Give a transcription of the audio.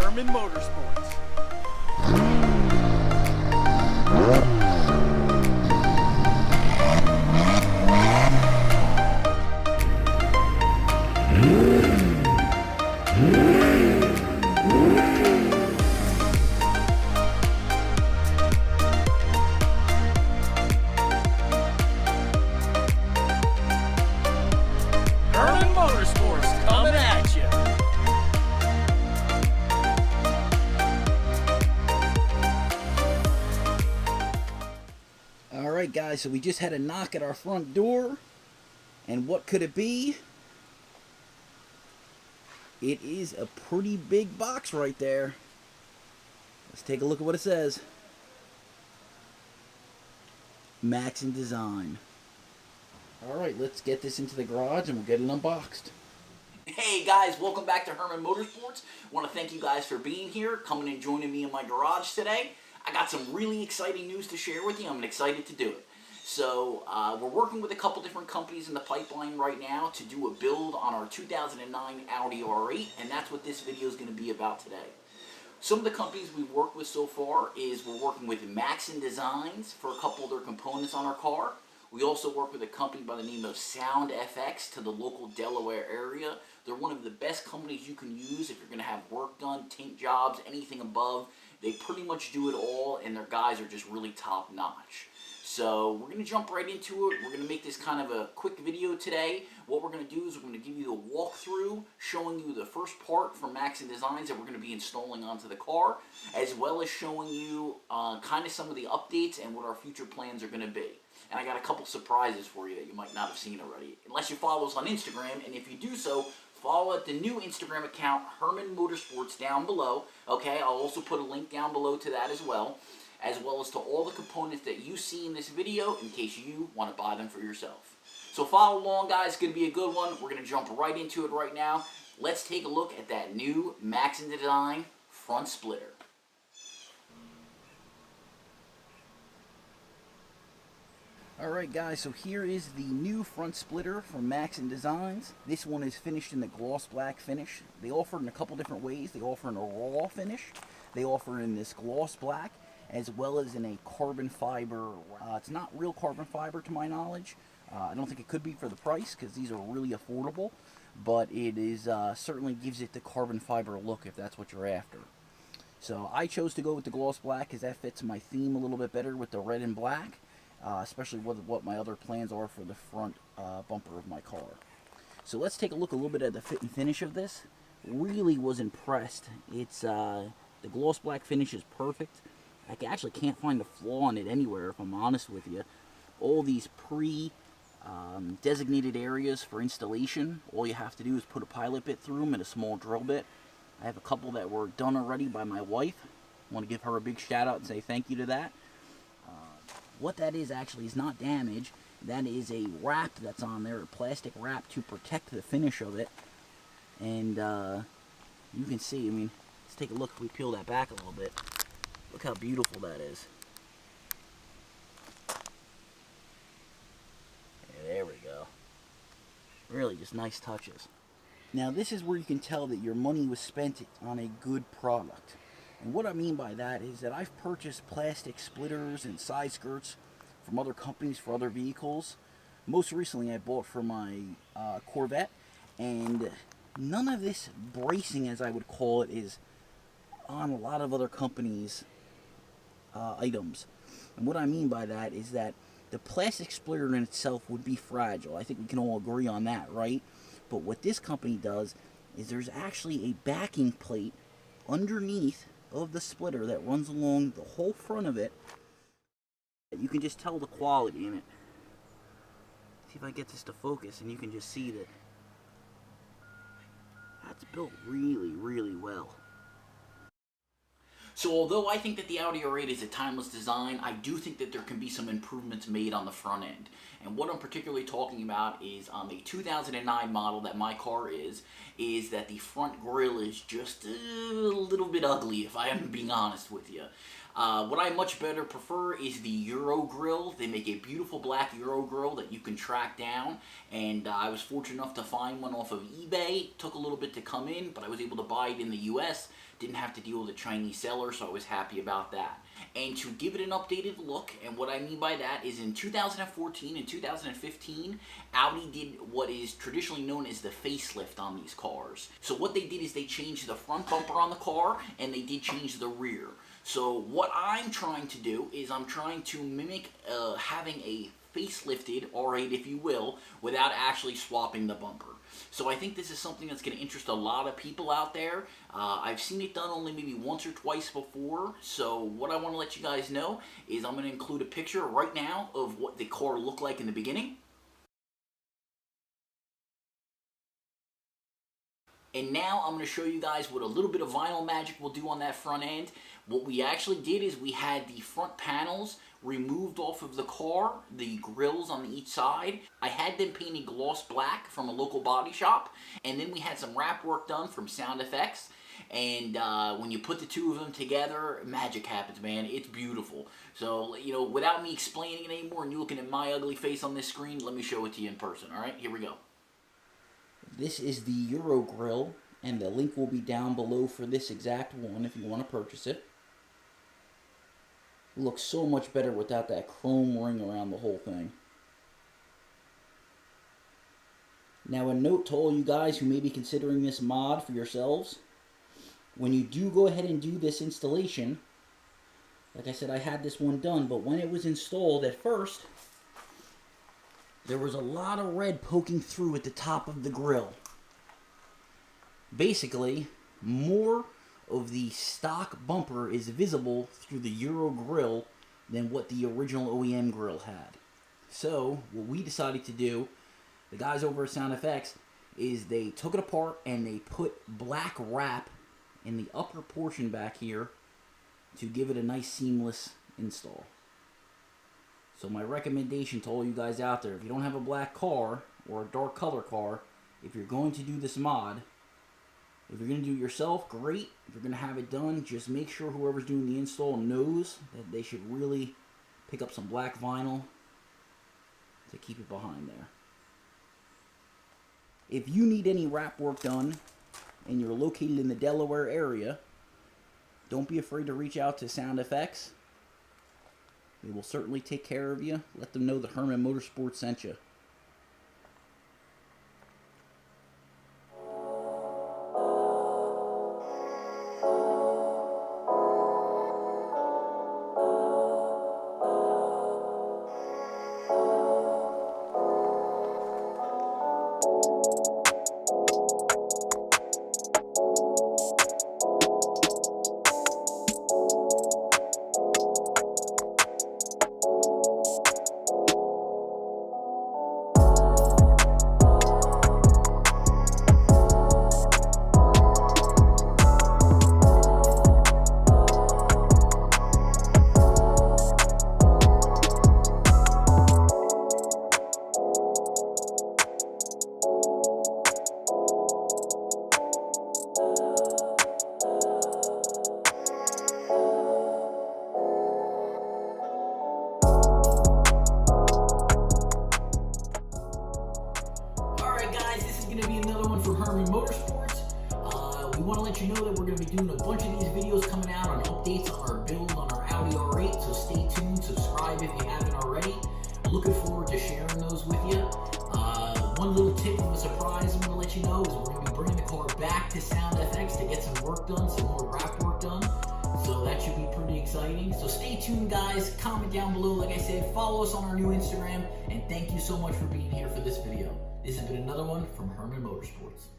Herman Motorsports. Herman Motorsports coming at you. Alright guys, so we just had a knock at our front door, and what could it be? It is a pretty big box right there. Let's take a look at what it says. Maxton Design. Alright, let's get this into the garage and we'll get it unboxed. Hey guys, welcome back to Herman Motorsports. I want to thank you guys for being here, coming and joining me in my garage today. I got some really exciting news to share with you. I'm excited to do it. So, we're working with a couple different companies in the pipeline right now to do a build on our 2009 Audi R8, and that's what this video is going to be about today. Some of the companies we've worked with so far is we're working with Maxton Designs for a couple of their components on our car. We also work with a company by the name of Sound FX to the local Delaware area. They're one of the best companies you can use if you're going to have work done, tint jobs, anything above. They pretty much do it all, and their guys are just really top notch. So we're going to jump right into it. We're going to make this kind of a quick video today. What we're going to do is we're going to give you the walkthrough, showing you the first part from Maxton Designs that we're going to be installing onto the car, as well as showing you kind of some of the updates and what our future plans are going to be. And I got a couple surprises for you that you might not have seen already, unless you follow us on Instagram. And if you do so, follow the new Instagram account, Herman Motorsports, down below. Okay, I'll also put a link down below to that as well as to all the components that you see in this video in case you want to buy them for yourself. So follow along, guys. It's going to be a good one. We're going to jump right into it right now. Let's take a look at that new Maxton Design front splitter. Alright guys, so here is the new front splitter from Maxton Designs. This one is finished in the gloss black finish. They offer it in a couple different ways. They offer in a raw finish. They offer in this gloss black, as well as in a carbon fiber. It's not real carbon fiber to my knowledge. I don't think it could be for the price because these are really affordable, but it is certainly gives it the carbon fiber look if that's what you're after. So I chose to go with the gloss black because that fits my theme a little bit better with the red and black. Especially with what my other plans are for the front bumper of my car. So let's take a look a little bit at the fit and finish of this. Really was impressed. It's the gloss black finish is perfect. I actually can't find a flaw in it anywhere, if I'm honest with you. All these designated areas for installation, all you have to do is put a pilot bit through them and a small drill bit. I have a couple that were done already by my wife. I want to give her a big shout out and say thank you to that. What that is actually is not damage. That is a wrap that's on there, a plastic wrap to protect the finish of it. And you can see, I mean, let's take a look if we peel that back a little bit. Look how beautiful that is. Yeah, there we go. Really just nice touches. Now this is where you can tell that your money was spent on a good product. And what I mean by that is that I've purchased plastic splitters and side skirts from other companies for other vehicles. Most recently I bought for my Corvette, and none of this bracing, as I would call it, is on a lot of other companies' items. And what I mean by that is that the plastic splitter in itself would be fragile. I think we can all agree on that, right? But what this company does is there's actually a backing plate underneath of the splitter that runs along the whole front of it. You can just tell the quality in it. See if I get this to focus, and you can just see that that's built really, really well. So although I think that the Audi R8 is a timeless design, I do think that there can be some improvements made on the front end. And what I'm particularly talking about is on the 2009 model that my car is that the front grille is just a little bit ugly, if I am being honest with you. What I much better prefer is the Euro grill. They make a beautiful black Euro grill that you can track down, and I was fortunate enough to find one off of eBay. It took a little bit to come in, but I was able to buy it in the US. Didn't have to deal with a Chinese seller, so I was happy about that. And to give it an updated look, and what I mean by that is in 2014 and 2015, Audi did what is traditionally known as the facelift on these cars. So what they did is they changed the front bumper on the car, and they did change the rear. So what I'm trying to do is I'm trying to mimic having a facelifted R8, if you will, without actually swapping the bumper. So I think this is something that's going to interest a lot of people out there. I've seen it done only maybe once or twice before, so what I want to let you guys know is I'm going to include a picture right now of what the car looked like in the beginning. And now I'm going to show you guys what a little bit of vinyl magic will do on that front end. What we actually did is we had the front panels removed off of the car, the grills on each side. I had them painted gloss black from a local body shop, and then we had some wrap work done from Sound Effects. And when you put the two of them together, magic happens, man. It's beautiful. So, you know, without me explaining it anymore and you looking at my ugly face on this screen, let me show it to you in person, all right? Here we go. This is the Euro grill, and the link will be down below for this exact one if you want to purchase it. It looks so much better without that chrome ring around the whole thing. Now, a note to all you guys who may be considering this mod for yourselves, when you do go ahead and do this installation, like I said, I had this one done, but when it was installed at first, there was a lot of red poking through at the top of the grill. Basically, more of the stock bumper is visible through the Euro grill than what the original OEM grill had. So, what we decided to do, the guys over at Sound Effects, is they took it apart and they put black wrap in the upper portion back here to give it a nice seamless install. So my recommendation to all you guys out there, if you don't have a black car or a dark color car, if you're going to do this mod, if you're going to do it yourself, great. If you're going to have it done, just make sure whoever's doing the install knows that they should really pick up some black vinyl to keep it behind there. If you need any wrap work done and you're located in the Delaware area, don't be afraid to reach out to Sound Effects. They will certainly take care of you. Let them know that Herman MotorSports sent you. Herman MotorSports. We want to let you know that we're going to be doing a bunch of these videos coming out on updates on our build on our Audi R8, so stay tuned, subscribe if you haven't already. Looking forward to sharing those with you. One little tip of a surprise I'm going to let you know is we're going to be bringing the car back to Sound FX to get some work done, some more wrap work done. So that should be pretty exciting. So stay tuned, guys. Comment down below, like I said. Follow us on our new Instagram. And thank you so much for being here for this video. This has been another one from Herman MotorSports.